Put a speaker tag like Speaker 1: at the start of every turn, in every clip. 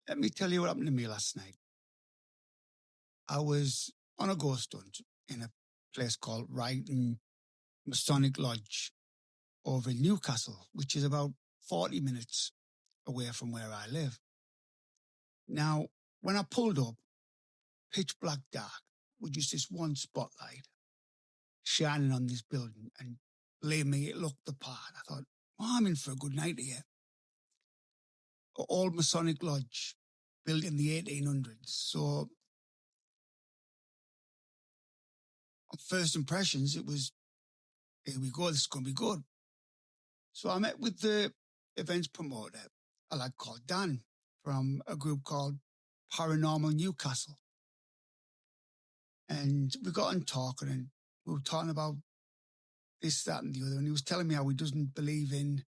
Speaker 1: Let me tell you what happened to me last night. I was on a ghost hunt in a place called Ryton Lodge over in Newcastle, which is about 40 minutes away from where I live. Now, when I pulled up, pitch black dark, with just this one spotlight shining on this building, and believe me, it looked the part. I thought, oh, I'm in for a good night here. Old Masonic Lodge, built in the 1800s. So, on first impressions, it was, here we go, this is going to be good. So I met with the events promoter, a lad called Dan, from a group called Paranormal Newcastle. And we got on talking, and we were talking about this, that, and the other. And he was telling me how he doesn't believe in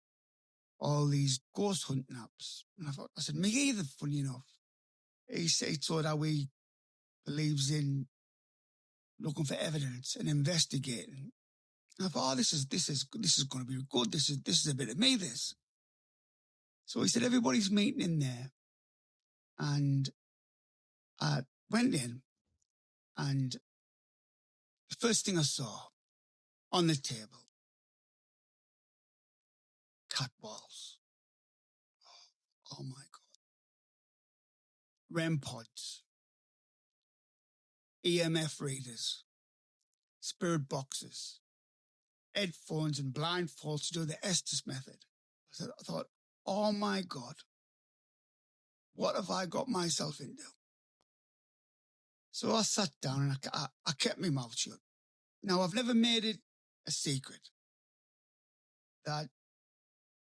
Speaker 1: all these ghost hunting apps. And I said, me either, funny enough. He thought how he believes in looking for evidence and investigating. And I thought, oh, this is going to be good. This is a bit of me, this. So he said, everybody's meeting in there. And I went in, and the first thing I saw on the table, cat balls. Oh my God. REM pods, EMF readers, spirit boxes, headphones and blindfolds to do the Estes method. I thought, oh my God, what have I got myself into? So I sat down and I kept my mouth shut. Now, I've never made it a secret that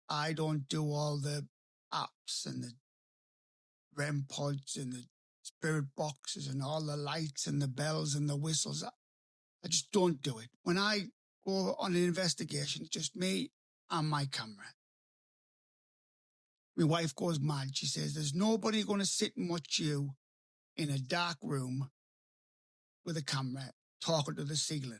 Speaker 1: I don't do all the apps and the REM pods and the spirit boxes and all the lights and the bells and the whistles. I just don't do it. When I go on an investigation, it's just me and my camera. My wife goes mad. She says, there's nobody going to sit and watch you in a dark room with a camera talking to the ceiling.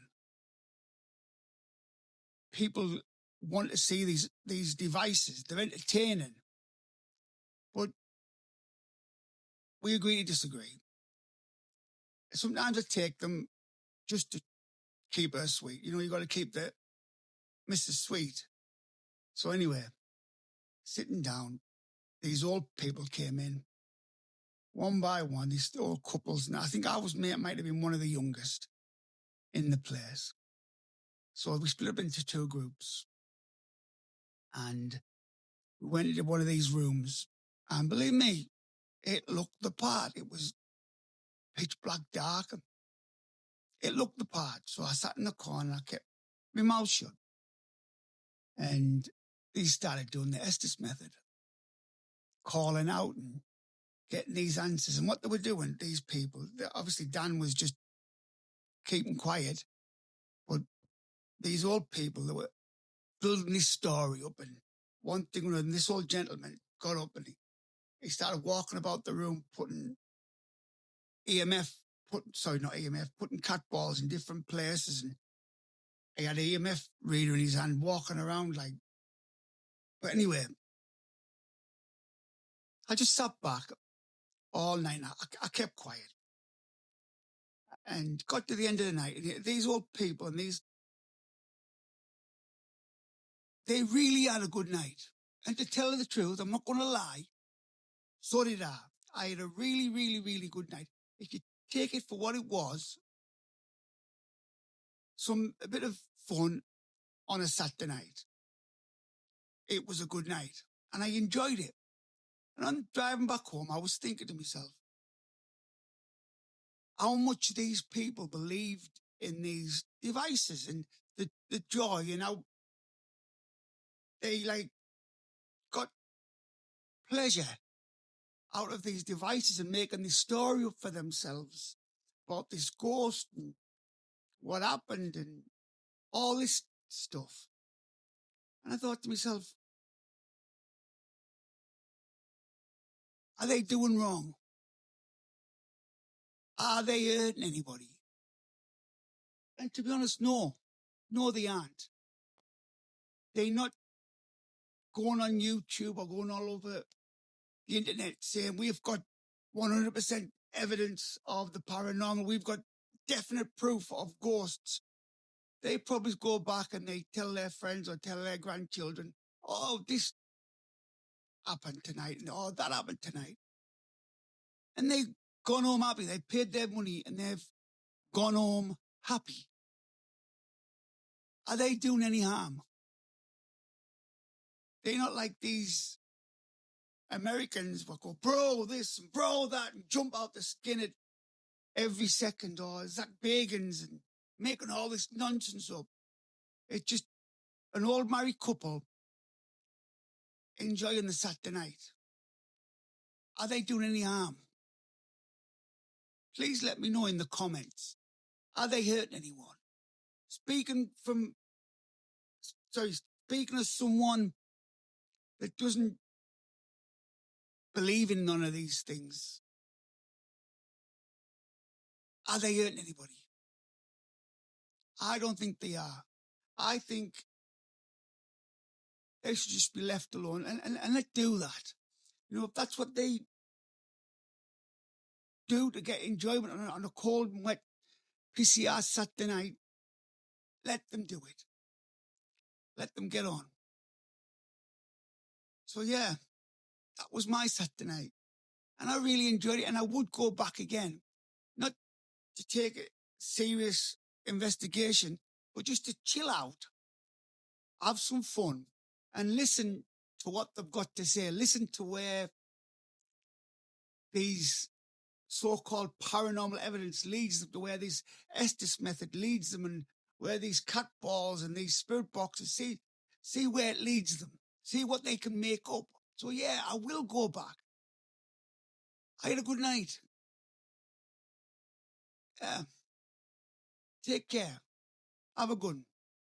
Speaker 1: People want to see these devices. They're entertaining. But we agree to disagree. Sometimes I take them just to keep her sweet. You know, you got to keep the Mrs. Sweet. So anyway, sitting down, these old people came in, one by one, these old couples. And I think might have been one of the youngest in the place. So we split up into two groups. And we went into one of these rooms. And believe me, it looked the part. It was pitch black dark. It looked the part. So I sat in the corner and I kept my mouth shut. And they started doing the Estes method, calling out and getting these answers. And what they were doing, these people, obviously Dan was just keeping quiet, but these old people, they were building this story up, and one thing or another, and this old gentleman got up and he started walking about the room, putting putting cat balls in different places. And he had an EMF reader in his hand, walking around like. But anyway, I just sat back all night. I kept quiet. And got to the end of the night. And these old people and they really had a good night. And to tell you the truth, I'm not going to lie, so did I. I had a really, really, really good night. If you take it for what it was, a bit of fun on a Saturday night. It was a good night. And I enjoyed it. And on driving back home, I was thinking to myself, how much these people believed in these devices and the joy, and how they got pleasure out of these devices and making this story up for themselves about this ghost and what happened and all this stuff. And I thought to myself, are they doing wrong? Are they hurting anybody? And to be honest, no, they aren't. They're not going on YouTube or going all over the internet saying we've got 100% evidence of the paranormal. We've got definite proof of ghosts. They probably go back and they tell their friends or tell their grandchildren, oh, this happened tonight, and oh, that happened tonight. And they've gone home happy. They paid their money and they've gone home happy. Are they doing any harm? They're not like these Americans will go, bro, this and bro, that, and jump out the skin at every second, or Zach Bagans and making all this nonsense up. It's just an old married couple enjoying the Saturday night. Are they doing any harm? Please let me know in the comments. Are they hurting anyone? Speaking as someone that doesn't believe in none of these things, are they hurting anybody? I don't think they are. I think they should just be left alone and let do that. You know, if that's what they do to get enjoyment on a cold and wet PCR Saturday night, let them do it. Let them get on. So yeah, that was my Saturday night. And I really enjoyed it, and I would go back again. Not to take a serious investigation, but just to chill out, have some fun, and listen to what they've got to say. Listen to where these so-called paranormal evidence leads them, to where this Estes method leads them, and where these cat balls and these spirit boxes, see where it leads them, see what they can make up. So yeah, I will go back. I had a good night. Yeah. Take care. Have a good one.